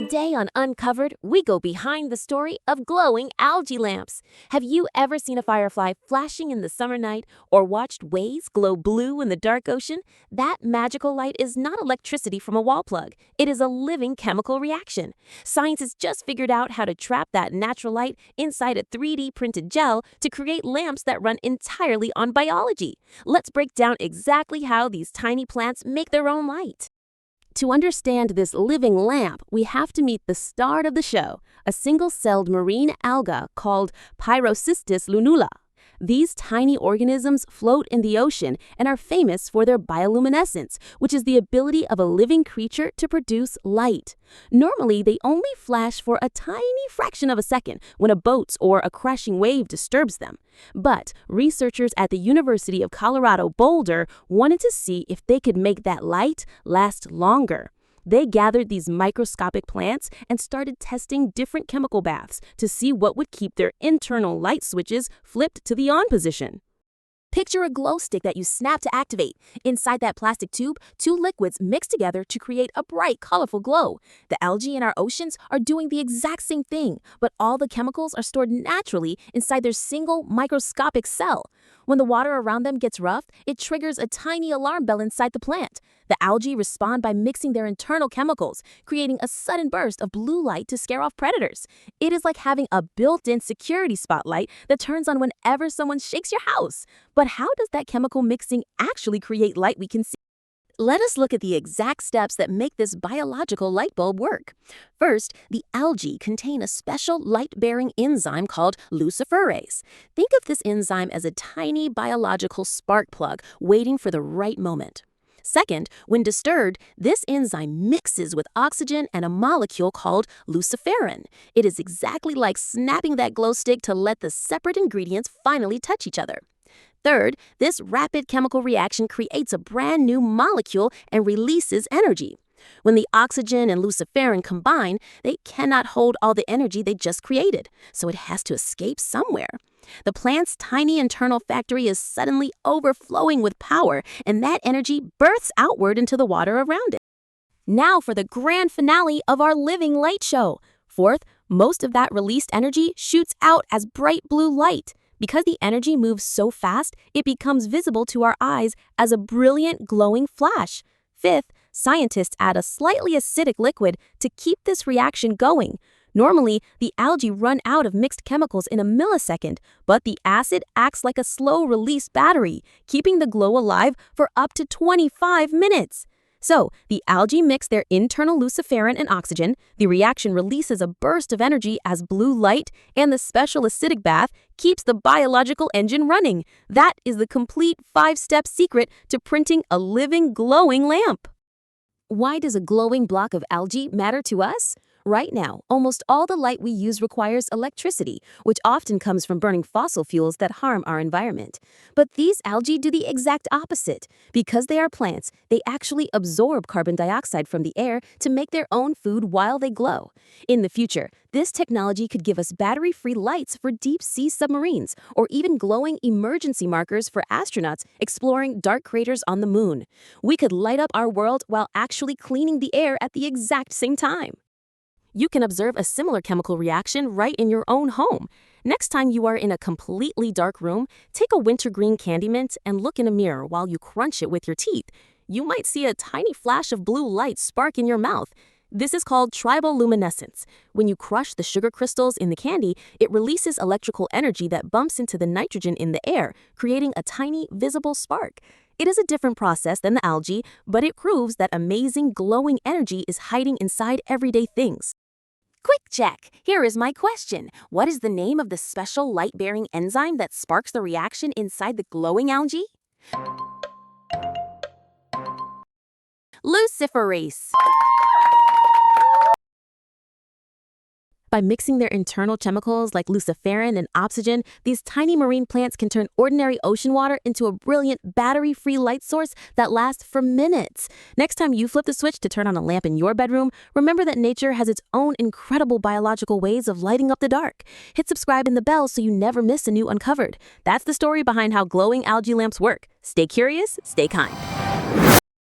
Today on Uncovered, we go behind the story of glowing algae lamps. Have you ever seen a firefly flashing in the summer night or watched waves glow blue in the dark ocean? That magical light is not electricity from a wall plug. It is a living chemical reaction. Science has just figured out how to trap that natural light inside a 3D printed gel to create lamps that run entirely on biology. Let's break down exactly how these tiny plants make their own light. To understand this living lamp, we have to meet the start of the show, a single-celled marine alga called Pyrocystis lunula. These tiny organisms float in the ocean and are famous for their bioluminescence, which is the ability of a living creature to produce light. Normally, they only flash for a tiny fraction of a second when a boat or a crashing wave disturbs them. But researchers at the University of Colorado Boulder wanted to see if they could make that light last longer. They gathered these microscopic plants and started testing different chemical baths to see what would keep their internal light switches flipped to the on position. Picture a glow stick that you snap to activate. Inside that plastic tube, two liquids mix together to create a bright, colorful glow. The algae in our oceans are doing the exact same thing, but all the chemicals are stored naturally inside their single microscopic cell. When the water around them gets rough, it triggers a tiny alarm bell inside the plant. The algae respond by mixing their internal chemicals, creating a sudden burst of blue light to scare off predators. It is like having a built-in security spotlight that turns on whenever someone shakes your house. But how does that chemical mixing actually create light we can see? Let us look at the exact steps that make this biological light bulb work. First, the algae contain a special light-bearing enzyme called luciferase. Think of this enzyme as a tiny biological spark plug waiting for the right moment. Second, when disturbed, this enzyme mixes with oxygen and a molecule called luciferin. It is exactly like snapping that glow stick to let the separate ingredients finally touch each other. Third, this rapid chemical reaction creates a brand new molecule and releases energy. When the oxygen and luciferin combine, they cannot hold all the energy they just created, so it has to escape somewhere. The plant's tiny internal factory is suddenly overflowing with power, and that energy bursts outward into the water around it. Now for the grand finale of our living light show. Fourth, most of that released energy shoots out as bright blue light. Because the energy moves so fast, it becomes visible to our eyes as a brilliant glowing flash. Fifth, scientists add a slightly acidic liquid to keep this reaction going. Normally, the algae run out of mixed chemicals in a millisecond, but the acid acts like a slow-release battery, keeping the glow alive for up to 25 minutes. So, the algae mix their internal luciferin and oxygen, the reaction releases a burst of energy as blue light, and the special acidic bath keeps the biological engine running. That is the complete 5-step secret to printing a living, glowing lamp. Why does a glowing block of algae matter to us? Right now, almost all the light we use requires electricity, which often comes from burning fossil fuels that harm our environment. But these algae do the exact opposite. Because they are plants, they actually absorb carbon dioxide from the air to make their own food while they glow. In the future, this technology could give us battery-free lights for deep-sea submarines, or even glowing emergency markers for astronauts exploring dark craters on the moon. We could light up our world while actually cleaning the air at the exact same time. You can observe a similar chemical reaction right in your own home. Next time you are in a completely dark room, take a wintergreen candy mint and look in a mirror while you crunch it with your teeth. You might see a tiny flash of blue light spark in your mouth. This is called bioluminescence. When you crush the sugar crystals in the candy, it releases electrical energy that bumps into the nitrogen in the air, creating a tiny, visible spark. It is a different process than the algae, but it proves that amazing glowing energy is hiding inside everyday things. Quick check! Here is my question. What is the name of the special light-bearing enzyme that sparks the reaction inside the glowing algae? Luciferase. By mixing their internal chemicals like luciferin and oxygen, these tiny marine plants can turn ordinary ocean water into a brilliant battery-free light source that lasts for minutes. Next time you flip the switch to turn on a lamp in your bedroom, remember that nature has its own incredible biological ways of lighting up the dark. Hit subscribe and the bell so you never miss a new Uncovered. That's the story behind how glowing algae lamps work. Stay curious, stay kind.